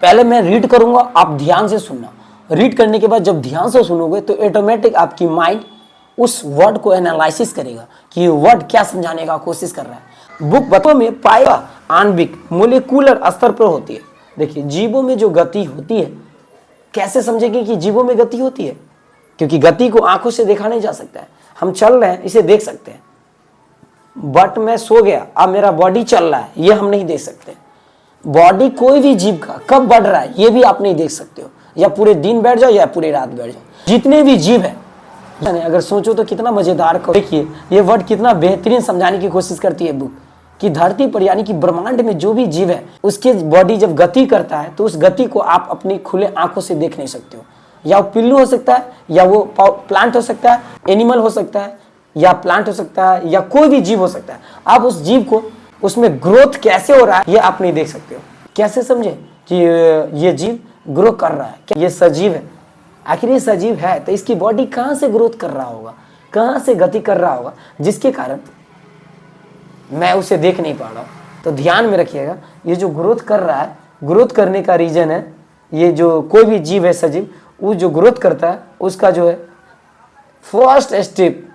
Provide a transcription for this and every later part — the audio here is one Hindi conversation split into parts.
पहले मैं रीड करूंगा, आप ध्यान से सुनना। रीड करने के बाद जब ध्यान से सुनोगे तो ऑटोमेटिक आपकी माइंड उस वर्ड को एनालिसिस करेगा कि ये वर्ड क्या समझाने का कोशिश कर रहा है। बुक बतों में पाएगा आणविक मोलिकुलर स्तर पर होती है। देखिए जीवों में जो गति होती है, कैसे समझेंगे कि जीवों में गति होती है? क्योंकि गति को आंखों से देखा नहीं जा सकता है। हम चल रहे हैं, इसे देख सकते हैं, बट मैं सो गया, अब मेरा बॉडी चल रहा है, ये हम नहीं देख सकते। बॉडी कोई भी जीव का कब बढ़ रहा है ये भी आप नहीं देख सकते हो, या पूरे दिन बैठ जाओ या पूरी रात बैठ जाओ। जितने भी जीव है, अगर सोचो तो कितना मजेदार। देखिए ये वर्ड कितना बेहतरीन समझाने की कोशिश करती है बुक, कि धरती पर यानी कि ब्रह्मांड में जो भी जीव है उसके बॉडी जब गति करता है तो उस गति को आप अपनी खुले आंखों से देख नहीं सकते हो। या वो पिल्लू हो सकता है, या वो प्लांट हो सकता है, एनिमल हो सकता है, या प्लांट हो सकता है, या कोई भी जीव हो सकता है। आप उस जीव को, उसमें ग्रोथ कैसे हो रहा है ये आप नहीं देख सकते हो। कैसे समझे कि ये जीव ग्रो कर रहा है? क्या ये सजीव है? आखिर ये सजीव है तो इसकी बॉडी कहाँ से ग्रोथ कर रहा होगा, कहाँ से गति कर रहा होगा, जिसके कारण मैं उसे देख नहीं पा रहा हूँ। तो ध्यान में रखिएगा, ये जो ग्रोथ कर रहा है, ग्रोथ करने का रीजन है, ये जो कोई भी जीव है सजीव, वो जो ग्रोथ करता है उसका जो है फर्स्ट स्टेप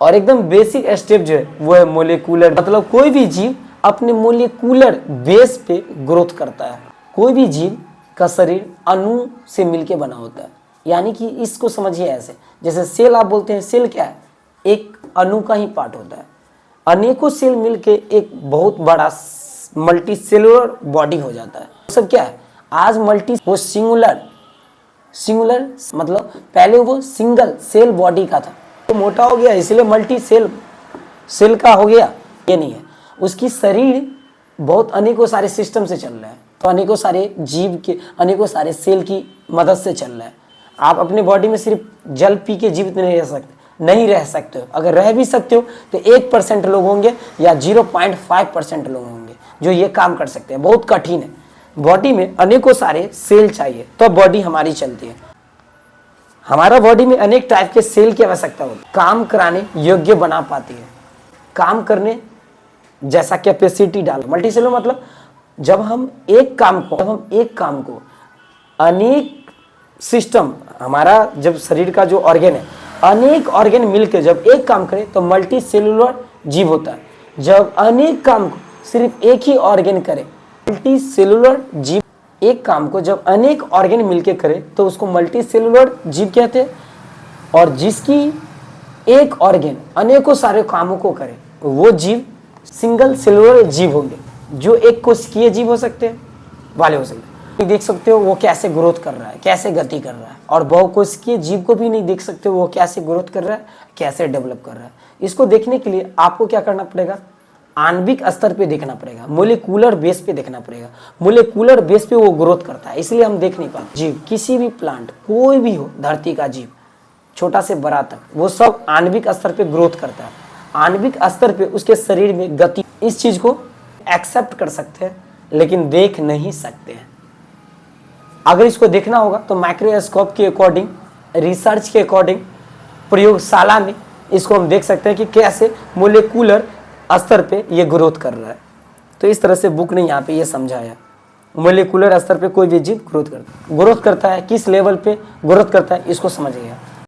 और एकदम बेसिक स्टेप जो है वो है मोलिकुलर। मतलब कोई भी जीव अपने मोलिकुलर बेस पे ग्रोथ करता है। कोई भी जीव का शरीर अणु से मिलके बना होता है, यानी कि इसको समझिए ऐसे, जैसे सेल आप बोलते हैं, सेल क्या है? एक अणु का ही पार्ट होता है। अनेकों सेल मिलके एक बहुत बड़ा मल्टी सेलुलर बॉडी हो जाता है। सब क्या है आज मल्टी, वो सिंगुलर मतलब पहले वो सिंगल सेल बॉडी का था, तो मोटा हो गया इसलिए मल्टी सेल का हो गया, ये नहीं है। उसकी शरीर बहुत अनेकों सारे सिस्टम से चल रहा है, तो अनेकों सारे जीव के अनेकों सारे सेल की मदद से चल रहा है। आप अपने बॉडी में सिर्फ जल पी के जीवित नहीं रह सकते हो। अगर रह भी सकते हो तो 1% लोग होंगे या 0.5% लोग होंगे जो ये काम कर सकते हैं। बहुत कठिन है। बॉडी में अनेकों सारे सेल चाहिए तो बॉडी हमारी चलती है। हमारा बॉडी में अनेक टाइप के सेल की आवश्यकता होती है, काम कराने योग्य बना पाती है, काम करने जैसा कैपेसिटी डालो। मल्टी सेलुलर मतलब जब हम एक काम को अनेक सिस्टम, हमारा जब शरीर का जो ऑर्गन है, अनेक ऑर्गन मिलकर जब एक काम करे तो मल्टी सेलुलर जीव होता है। जब अनेक काम को सिर्फ एक ही ऑर्गन करे, मल्टी सेलुलर जीव। एक काम को जब अनेक ऑर्गन मिलके करे तो उसको मल्टी सेलुलर जीव कहते हैं। और जिसकी एक ऑर्गन अनेकों सारे कामों को करे वो जीव सिंगल सेलुलर जीव होंगे, जो एक कोशिकीय जीव हो सकते हैं, वाले हो सकते हैं। देख सकते हो वो कैसे ग्रोथ कर रहा है, कैसे गति कर रहा है। और बहुकोशिकीय जीव को भी नहीं देख सकते वो कैसे ग्रोथ कर रहा है, कैसे डेवलप कर रहा है। इसको देखने के लिए आपको क्या करना पड़ेगा? आणविक स्तर पे देखना पड़ेगा, मोलिकुलर बेस पे देखना पड़ेगा। मोलिकुलर बेस पे वो ग्रोथ करता है, इसलिए हम देख नहीं पाते। जीव किसी भी प्लांट, कोई भी हो, धरती का जीव छोटा से बड़ा तक, वो सब आणविक स्तर पे ग्रोथ करता है। आणविक स्तर पे उसके शरीर में गति, इस चीज को एक्सेप्ट कर सकते हैं लेकिन देख नहीं सकते हैं। अगर इसको देखना होगा तो माइक्रोस्कोप के अकॉर्डिंग, रिसर्च के अकॉर्डिंग, प्रयोगशाला में इसको हम देख सकते हैं कि कैसे मोलिकुलर स्तर पे ये ग्रोथ कर रहा है। तो इस तरह से बुक ने यहाँ पे ये समझाया, मोलिकुलर स्तर पे कोई भी जीव ग्रोथ करता है। किस लेवल पे ग्रोथ करता है इसको समझ गया।